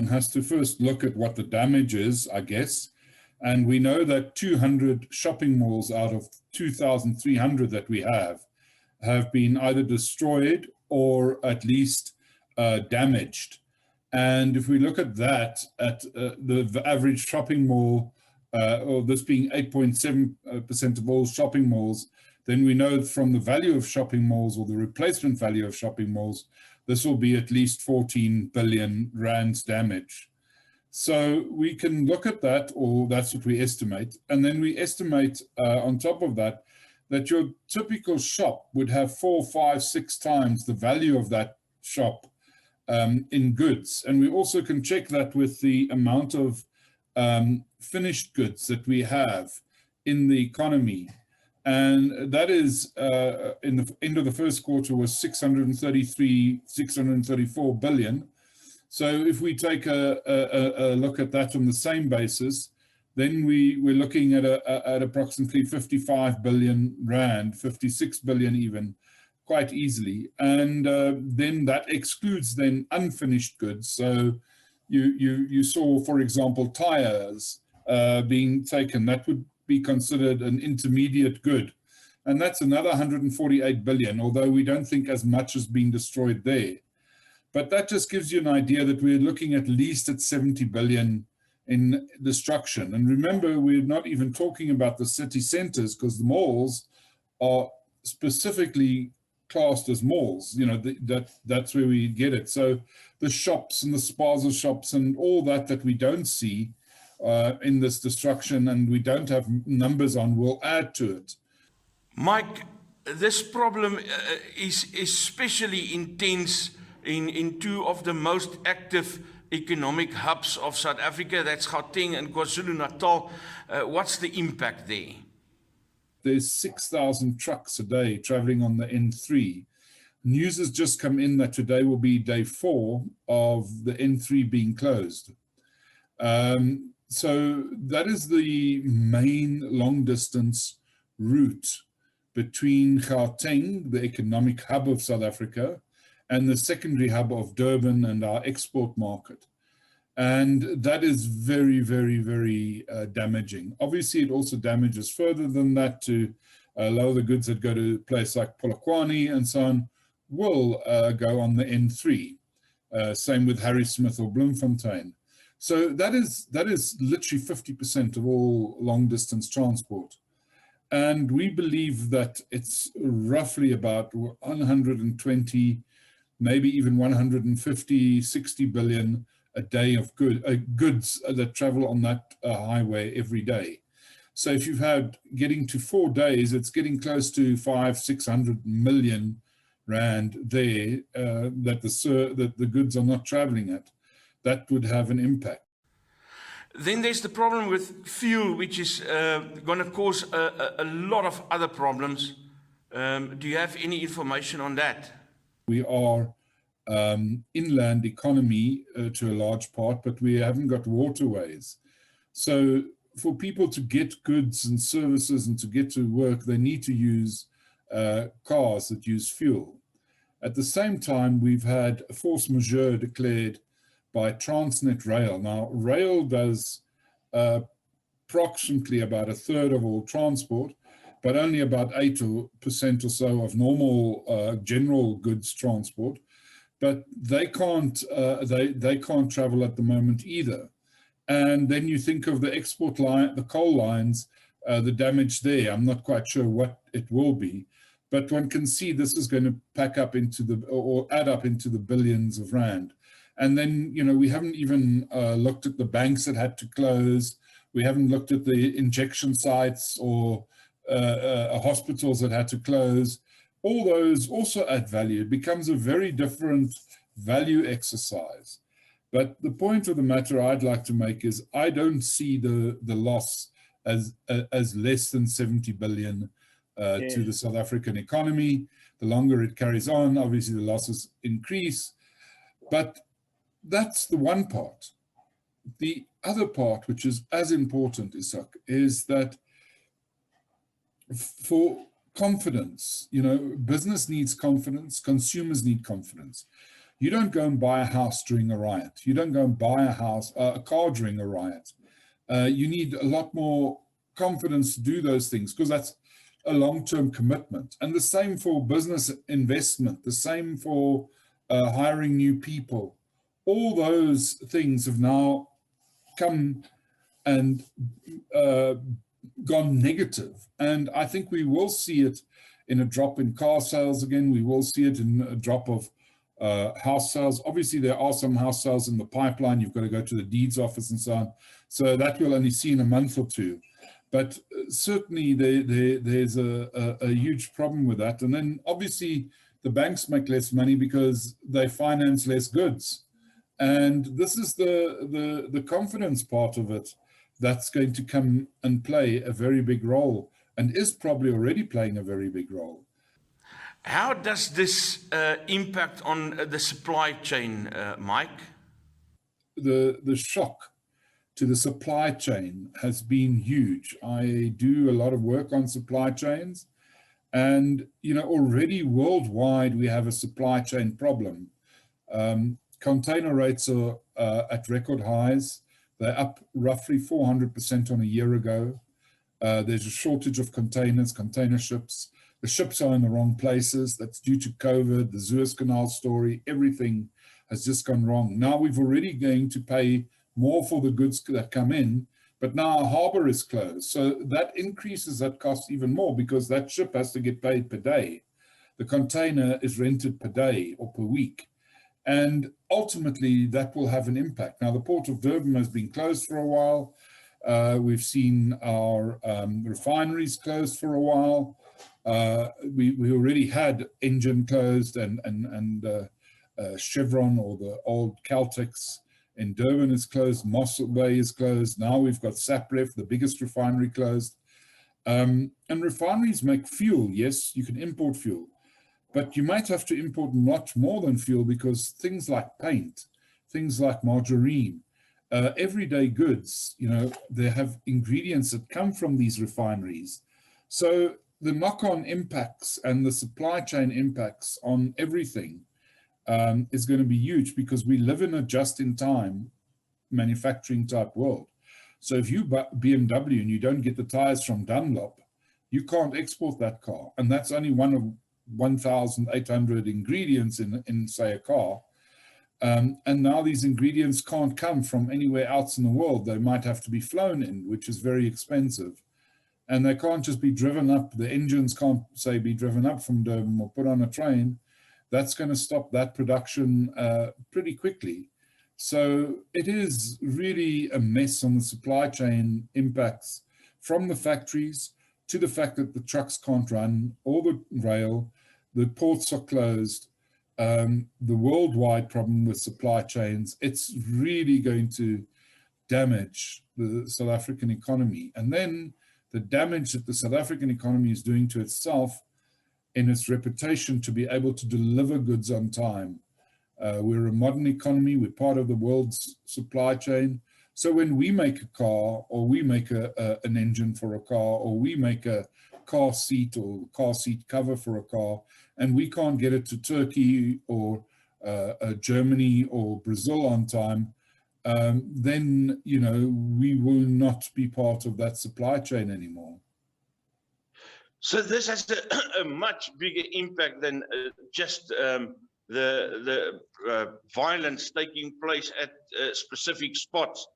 one has to first look at what the damage is, I guess. And we know that 200 shopping malls out of 2,300 that we have been either destroyed or at least damaged. And if we look at that, at the average shopping mall, or this being 8.7% of all shopping malls, then we know from the value of shopping malls, or the replacement value of shopping malls, this will be at least 14 billion rands damage. So we can look at that, or that's what we estimate. And then we estimate on top of that, that your typical shop would have 4, 5, 6 times the value of that shop in goods. And we also can check that with the amount of finished goods that we have in the economy. And that is, in the end of the first quarter, was 634 billion. So if we take a look at that on the same basis, then we're looking at approximately 55 billion rand, 56 billion even, quite easily. And then that excludes then unfinished goods. So you saw, for example, tires being taken. That would be considered an intermediate good. And that's another 148 billion, although we don't think as much has been destroyed there. But that just gives you an idea that we're looking at least at 70 billion in destruction. And remember, we're not even talking about the city centers, because the malls are specifically classed as malls. You know, that's where we get it. So the shops and the spaza shops and all that we don't see in this destruction and we don't have numbers on will add to it. Mike, this problem is especially intense in two of the most active economic hubs of South Africa, that's Gauteng and KwaZulu-Natal. What's the impact there? There's 6,000 trucks a day traveling on the N3. News has just come in that today will be day 4 of the N3 being closed. So that is the main long distance route between Gauteng, the economic hub of South Africa, and the secondary hub of Durban and our export market. And that is very, very, very damaging. Obviously, it also damages further than that to a lot of the goods that go to a place like Polokwane and so on will go on the N3. Same with Harrismith or Bloemfontein. So that is literally 50% of all long distance transport. And we believe that it's roughly about 120, maybe even 150, 60 billion a day of goods that travel on that highway every day. So if you've had getting to 4 days, it's getting close to 500-600 million rand there that the goods are not traveling at. That would have an impact. Then there's the problem with fuel, which is going to cause a lot of other problems. Do you have any information on that? We are inland economy to a large part, but we haven't got waterways. So for people to get goods and services and to get to work, they need to use cars that use fuel. At the same time, we've had a force majeure declared by Transnet Rail. Now, rail does approximately about 1/3 of all transport, but only about 8% or so of normal general goods transport. But they can't travel at the moment either. And then you think of the export line, the coal lines, the damage there. I'm not quite sure what it will be, but one can see this is going to pack up into or add up into the billions of rand. And then, you know, we haven't even looked at the banks that had to close. We haven't looked at the injection sites or hospitals that had to close. All those also add value. It becomes a very different value exercise. But the point of the matter I'd like to make is I don't see the loss as less than 70 billion to the South African economy. The longer it carries on, obviously the losses increase. But that's the one part. The other part, which is as important, Isak, is that for confidence, you know, business needs confidence, consumers need confidence. You don't go and buy a house during a riot. You don't go and buy a car during a riot. You need a lot more confidence to do those things because that's a long-term commitment. And the same for business investment, the same for hiring new people. All those things have now come and gone negative. And I think we will see it in a drop in car sales again. We will see it in a drop of house sales. Obviously, there are some house sales in the pipeline. You've got to go to the deeds office and so on. So that we'll only see in a month or two. But certainly there's a huge problem with that. And then obviously the banks make less money because they finance less goods. And this is the confidence part of it that's going to come and play a very big role, and is probably already playing a very big role. How does this impact on the supply chain, Mike? The shock to the supply chain has been huge. I do a lot of work on supply chains, and already worldwide we have a supply chain problem. Container rates are at record highs. They're up roughly 400% on a year ago. There's a shortage of container ships. The ships are in the wrong places. That's due to COVID, the Suez Canal story. Everything has just gone wrong. Now we've already going to pay more for the goods that come in, but now our harbor is closed. So that increases that cost even more because that ship has to get paid per day. The container is rented per day or per week. And ultimately, that will have an impact. Now, the Port of Durban has been closed for a while. We've seen our refineries closed for a while. We already had Engen closed and Chevron, or the old Caltex in Durban, is closed. Mossel Bay is closed. Now we've got Sapref, the biggest refinery, closed. And refineries make fuel. Yes, you can import fuel. But you might have to import much more than fuel because things like paint, things like margarine, everyday goods, they have ingredients that come from these refineries. So the knock-on impacts and the supply chain impacts on everything is going to be huge because we live in a just-in-time manufacturing type world. So if you buy BMW and you don't get the tires from Dunlop, you can't export that car. And that's only one of 1,800 ingredients in say a car, and now these ingredients can't come from anywhere else in the world. They might have to be flown in, which is very expensive, and they can't just be driven up. The engines can't say be driven up from Durban or put on a train. That's going to stop that production pretty quickly. So it is really a mess on the supply chain impacts, from the factories to the fact that the trucks can't run, or the rail, the ports are closed, the worldwide problem with supply chains. It's really going to damage the South African economy. And then the damage that the South African economy is doing to itself in its reputation to be able to deliver goods on time. We're a modern economy, we're part of the world's supply chain. So when we make a car, or we make an engine for a car, or we make a car seat or car seat cover for a car, and we can't get it to Turkey or Germany or Brazil on time, then we will not be part of that supply chain anymore. So this has a much bigger impact than just the violence taking place at specific spots.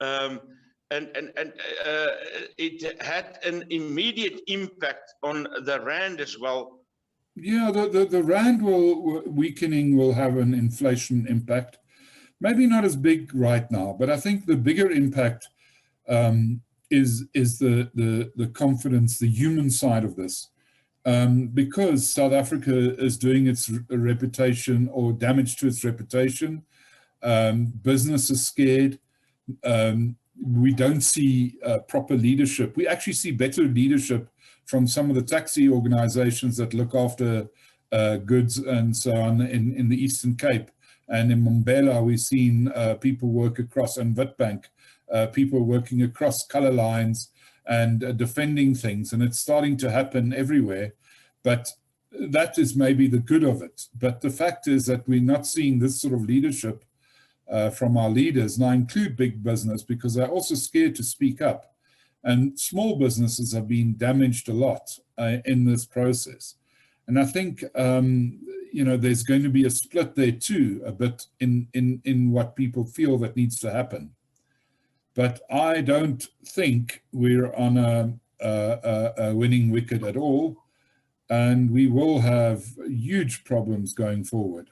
And it had an immediate impact on the rand as well. Yeah, the rand weakening will have an inflation impact. Maybe not as big right now, but I think the bigger impact is the confidence, the human side of this. Because South Africa is doing its reputation, or damage to its reputation. Business is scared. We don't see proper leadership. We actually see better leadership from some of the taxi organizations that look after goods and so on in the Eastern Cape. And in Mbombela, we've seen people work across, and Witbank, people working across color lines and defending things. And it's starting to happen everywhere. But that is maybe the good of it. But the fact is that we're not seeing this sort of leadership from our leaders. And I include big business because they're also scared to speak up. And small businesses have been damaged a lot in this process. And I think, there's going to be a split there too, a bit in what people feel that needs to happen. But I don't think we're on a winning wicket at all. And we will have huge problems going forward.